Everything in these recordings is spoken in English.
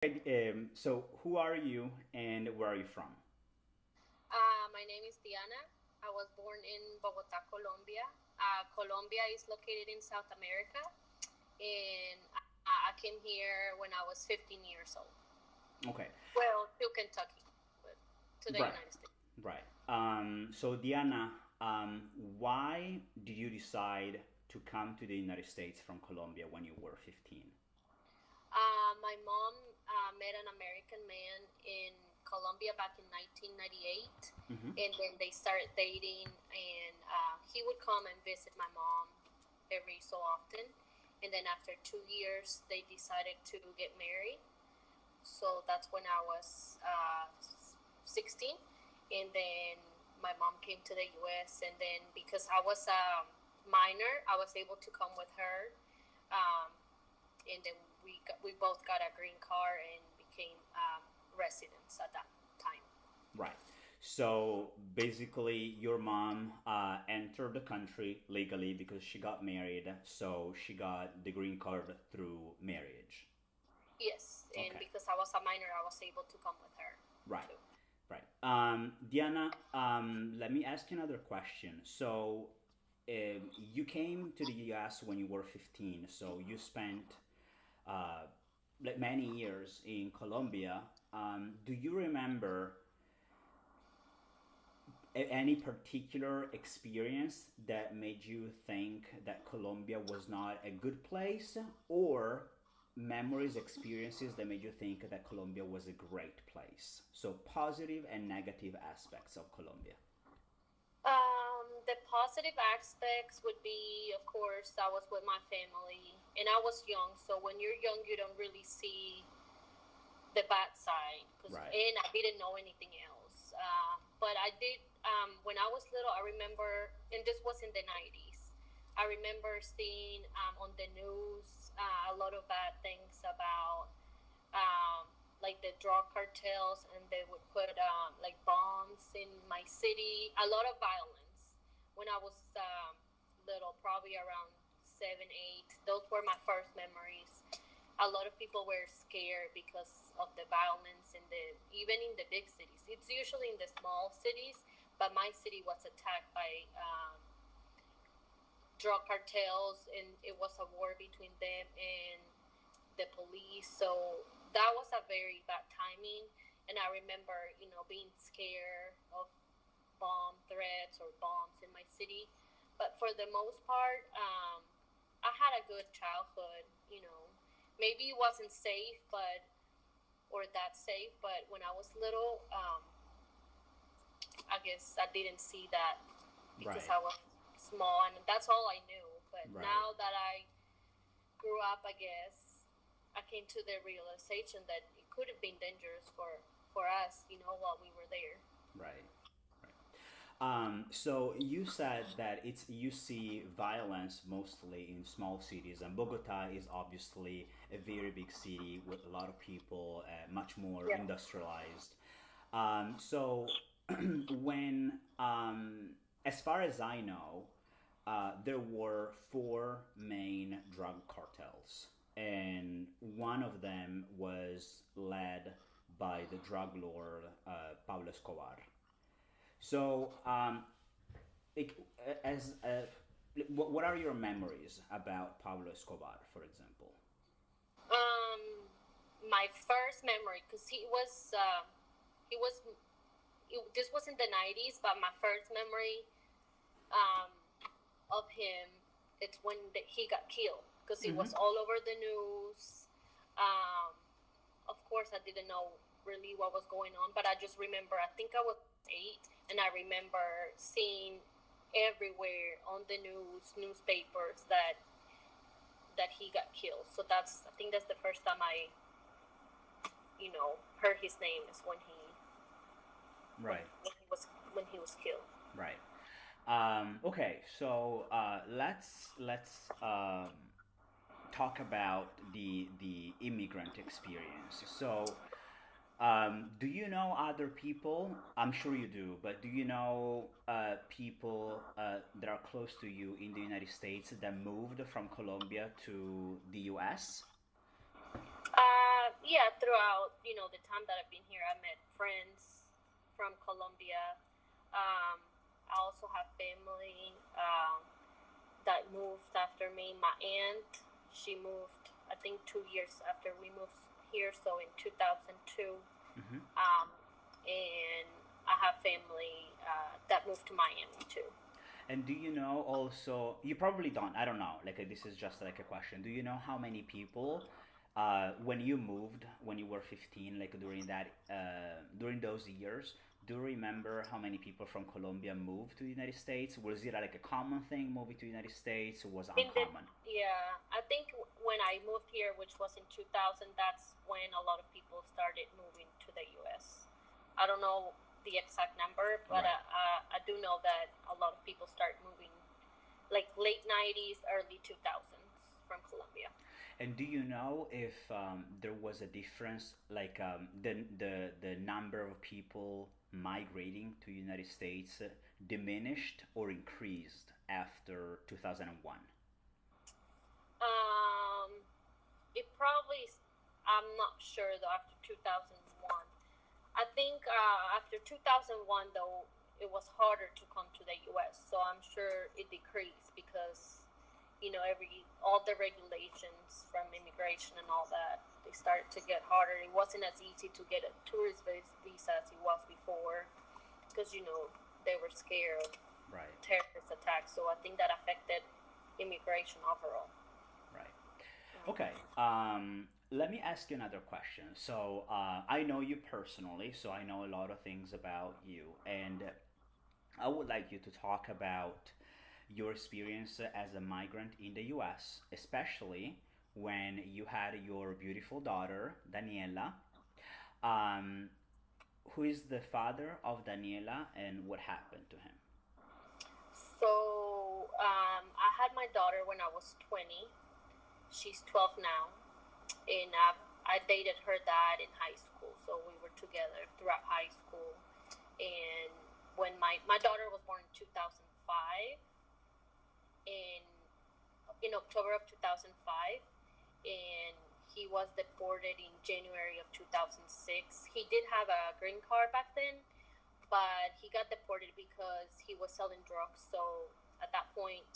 So, who are you and where are you from? My name is Diana. I was born in Bogotá, Colombia. Colombia is located in South America, and I came here when I was 15 years old. Okay, Well, to Kentucky, but to the right, United States. right. So, Diana, why did you decide to come to the United States from Colombia when you were 15? My mom met an American man in Colombia back in 1998, Hmm. and then they started dating, and he would come and visit my mom every so often. And then after 2 years, they decided to get married. So that's when I was 16. And then my mom came to the US. And then because I was a minor, I was able to come with her. Um, and then we both got a green card and became residents at that time. Right. So, basically, your mom entered the country legally because she got married, so she got the green card through marriage. Yes. And Okay, because I was a minor, I was able to come with her right. too. Right. Diana, let me ask you another question. So, you came to the US when you were 15, so you spent uh, like many years in Colombia. Do you remember any particular experience that made you think that Colombia was not a good place, or memories, experiences that made you think that Colombia was a great place? So, positive and negative aspects of Colombia. The positive aspects would be, of course, I was with my family and I was young. So when you're young, you don't really see the bad side. Right. And I didn't know anything else. But I did, when I was little, I remember, and this was in the 90s, I remember seeing on the news a lot of bad things about um, like the drug cartels, and they would put like bombs in my city. A lot of violence when I was little, probably around 7, 8. Those were my first memories. A lot of people were scared because of the violence in the even in the big cities. It's usually in the small cities, but my city was attacked by drug cartels, and it was a war between them and the police. So that was a very bad timing. And I remember, being scared of bomb threats or bombs in my city. But for the most part, I had a good childhood. Maybe it wasn't safe, but or that safe. But when I was little, I guess I didn't see that because Right. I was small, and that's all I knew. But Right. now that I grew up, I guess I came to the realization that it could have been dangerous for us, while we were there. Right. Right. So you said that it's you see violence mostly in small cities, and Bogota is obviously a very big city with a lot of people, much more Yeah. industrialized. So when, as far as I know, there were four main drug cartels, and one of them was led by the drug lord Pablo Escobar. So, it, as what are your memories about Pablo Escobar, for example? Um, my first memory, because he was, this was in the 90s, but my first memory um, of him, it's when he got killed, because it Hmm. was all over the news. Um, of course, I didn't know really what was going on, but I just remember, I think I was 8, and I remember seeing everywhere on the newspapers that he got killed. So I think that's the first time I heard his name, is when Right, when he was killed. right. Okay, so let's talk about the immigrant experience. So, do you know other people? I'm sure you do, but do you know people that are close to you in the United States that moved from Colombia to the US? yeah, throughout, the time that I've been here, I met friends from Colombia. I also have family that moved after me. My aunt, she moved, I think, 2 years after we moved here, so in 2002. Hmm. And I have family that moved to Miami too. And do you know also, you probably don't, I don't know, like this is just like a question. Do you know how many people, when you moved, when you were 15, like during those years, do you remember how many people from Colombia moved to the United States? Was it like a common thing moving to the United States, or was it In the uncommon? Yeah, I think when I moved here, which was in 2000, that's when a lot of people started moving to the U.S. I don't know the exact number, but Right. I do know that a lot of people start moving like late 90s, early 2000s from Colombia. And do you know if there was a difference, like the number of people migrating to the United States diminished or increased after 2001? Um, it probably, I'm not sure though, after 2001. I think after 2001, though, it was harder to come to the U.S. So I'm sure it decreased because, all the regulations from immigration and all that, they started to get harder. It wasn't as easy to get a tourist visa as it was before because, they were scared of Right, terrorist attacks. So I think that affected immigration overall. right. Okay. Mm-hmm. Let me ask you another question. So I know you personally, so I know a lot of things about you, and I would like you to talk about your experience as a migrant in the US, especially when you had your beautiful daughter, Daniela. Um, who is the father of Daniela and what happened to him? So I had my daughter when I was 20. She's 12 now. And I dated her dad in high school. So we were together throughout high school. And when my daughter was born in 2005, in, in October of 2005, and he was deported in January of 2006. He did have a green card back then, but he got deported because he was selling drugs. So at that point,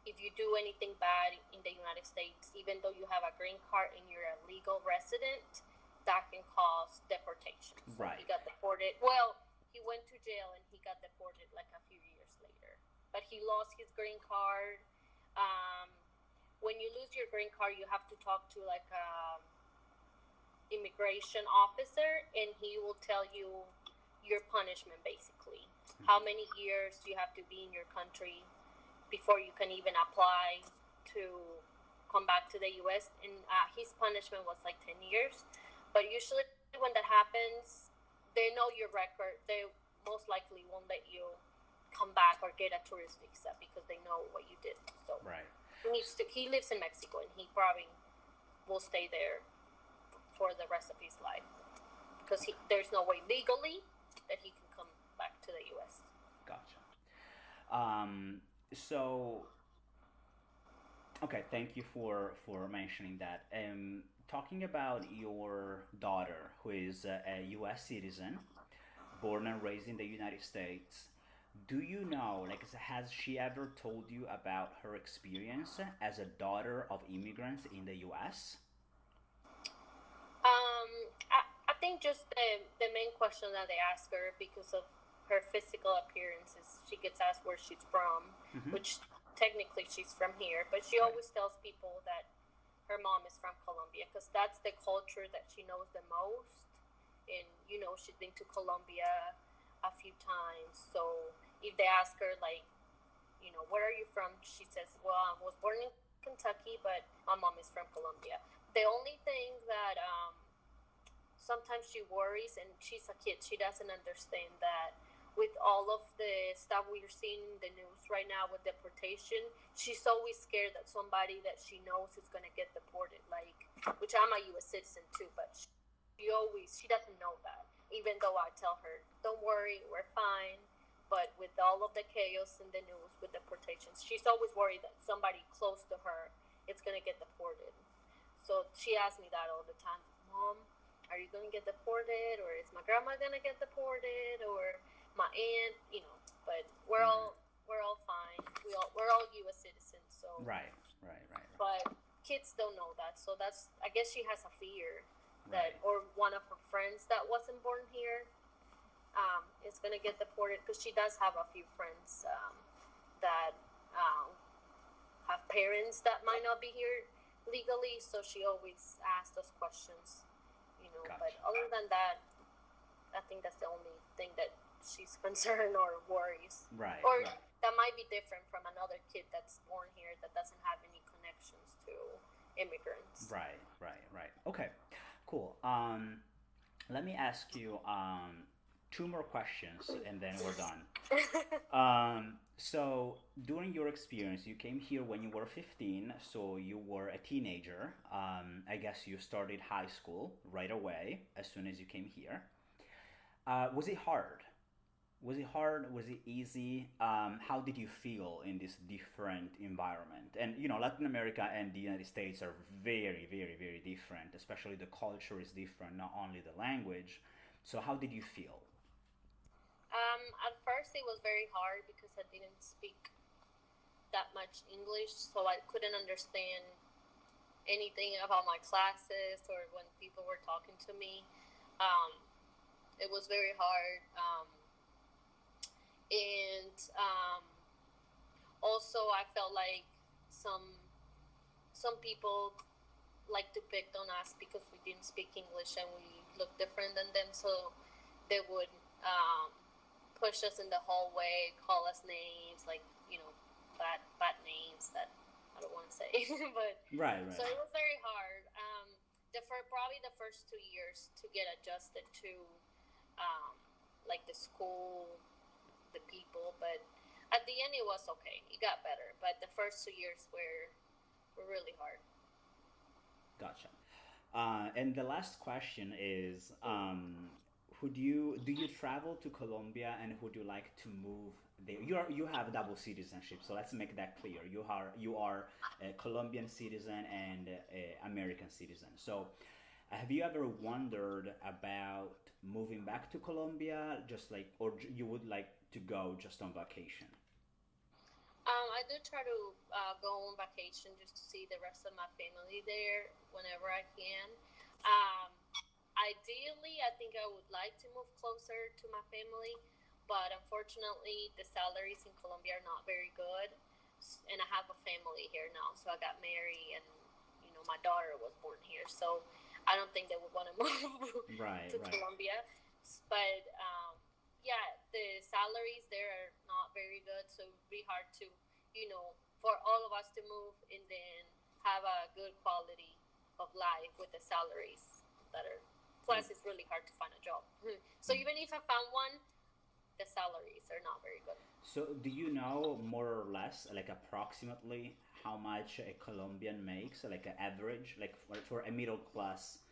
if you do anything bad in the United States, even though you have a green card and you're a legal resident, that can cause deportation. So Right, he got deported. Well, he went to jail and he got deported like a few years later. But he lost his green card. Um, when you lose your green card, you have to talk to like a immigration officer, and he will tell you your punishment basically. How many years you have to be in your country before you can even apply to come back to the U.S. And his punishment was like 10 years. But usually, when that happens, they know your record. They most likely won't let you come back or get a tourist visa because they know what you did. So right. he lives in Mexico, and he probably will stay there for the rest of his life because there's no way legally that he can come back to the U.S. Gotcha. So okay, thank you for mentioning that. Talking about your daughter, who is a U.S. citizen, born and raised in the United States, do you know, like, has she ever told you about her experience as a daughter of immigrants in the U.S.? Um, I think just the main question that they ask her because of her physical appearance is she gets asked where she's from, Mm-hmm. which technically she's from here, but she Right. always tells people that her mom is from Colombia because that's the culture that she knows the most. And she's been to Colombia a few times. So if they ask her, like, where are you from? She says, well, I was born in Kentucky, but my mom is from Colombia. The only thing that sometimes she worries, and she's a kid, she doesn't understand that with all of the stuff we're seeing in the news right now with deportation, she's always scared that somebody that she knows is going to get deported. Like, which I'm a U.S. citizen too, but she doesn't know that. Even though I tell her, don't worry, we're fine. But with all of the chaos in the news with deportations, she's always worried that somebody close to her is going to get deported. So she asks me that all the time. Mom, are you gonna get deported, or is my grandma gonna get deported, or my aunt? But Right. we're all fine. We're all U.S. citizens. So, Right. Right. Right. but kids don't know that. So that's, I guess she has a fear that, Right. or one of her friends that wasn't born here, is gonna get deported, because she does have a few friends, that, um, have parents that might not be here legally. So she always asks us questions. But Gotcha. other than that, I think that's the only thing that she's concerned or worries. Right. Or Right. that might be different from another kid that's born here that doesn't have any connections to immigrants. Right. Right. Right. Okay. Cool. Let me ask you two more questions, and then we're done. So during your experience, you came here when you were 15, so you were a teenager. I guess you started high school right away as soon as you came here. Was it hard? Was it hard? Was it easy? How did you feel in this different environment? And Latin America and the United States are very, very, very different. Especially the culture is different, not only the language. So how did you feel? At first, it was very hard because I didn't speak that much English, so I couldn't understand anything about my classes or when people were talking to me. Um, it was very hard. And Also, I felt like some some people like to pick on us because we didn't speak English and we looked different than them. So they would, push us in the hallway, call us names, like, bad names that I don't want to say. But Right, so right. it was very hard. Probably the first 2 years to get adjusted to, um, like the school, the people, but at the end it was okay. It got better, but the first 2 years were really hard. Gotcha. And the last question is, who do you travel to Colombia, and would you like to move there? You have double citizenship, so let's make that clear. You are a Colombian citizen and a American citizen. So, have you ever wondered about moving back to Colombia, just like, or you would like to go just on vacation? I do try to, go on vacation just to see the rest of my family there whenever I can. Um, Ideally, I think I would like to move closer to my family, but unfortunately, the salaries in Colombia are not very good. And I have a family here now, so I got married, and my daughter was born here, so I don't think they would want to move Right, to right. Colombia. But yeah, the salaries there are not very good, so it would be hard to, for all of us to move and then have a good quality of life with the salaries that are. Plus, it's really hard to find a job. So even if I found one, the salaries are not very good. So, do you know more or less, like approximately, how much a Colombian makes, like an average, like for a middle class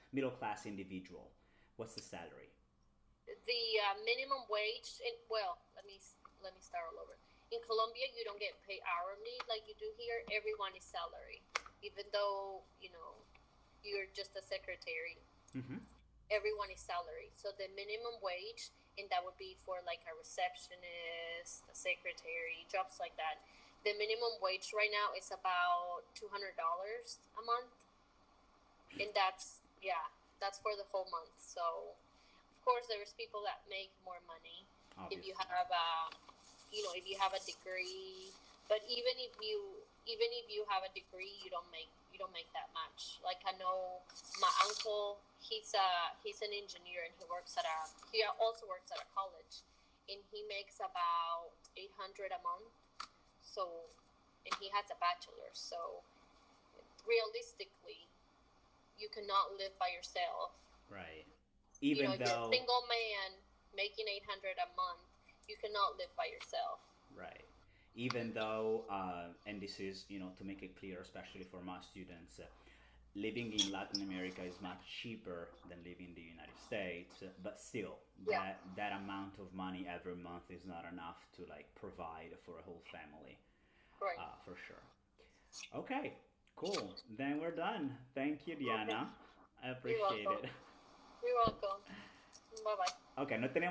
individual? What's the salary? The, minimum wage. Well, let me start all over. In Colombia, you don't get paid hourly like you do here. Everyone is salary, even though you're just a secretary. Mm-hmm. Everyone is salary. So the minimum wage, and that would be for like a receptionist, a secretary, jobs like that. The minimum wage right now is about $200 a month, and that's for the whole month. So of course there's people that make more money if you Obviously. have a degree. But even if you have a degree, you don't make that much. Like, I know my uncle, he's an engineer, and he also works at a college, and he makes about 800 a month. So, and he has a bachelor. So realistically, you cannot live by yourself. Right. Even If you're a though, single man making 800 a month, you cannot live by yourself. right. Even though, and this is, to make it clear, especially for my students, living in Latin America is much cheaper than living in the United States, but still, Yeah, that amount of money every month is not enough to like provide for a whole family, right. for sure. Okay, cool. Then we're done. Thank you, Okay. Diana. I You're appreciate welcome. it. You're welcome. Bye bye. Ok, no tenemos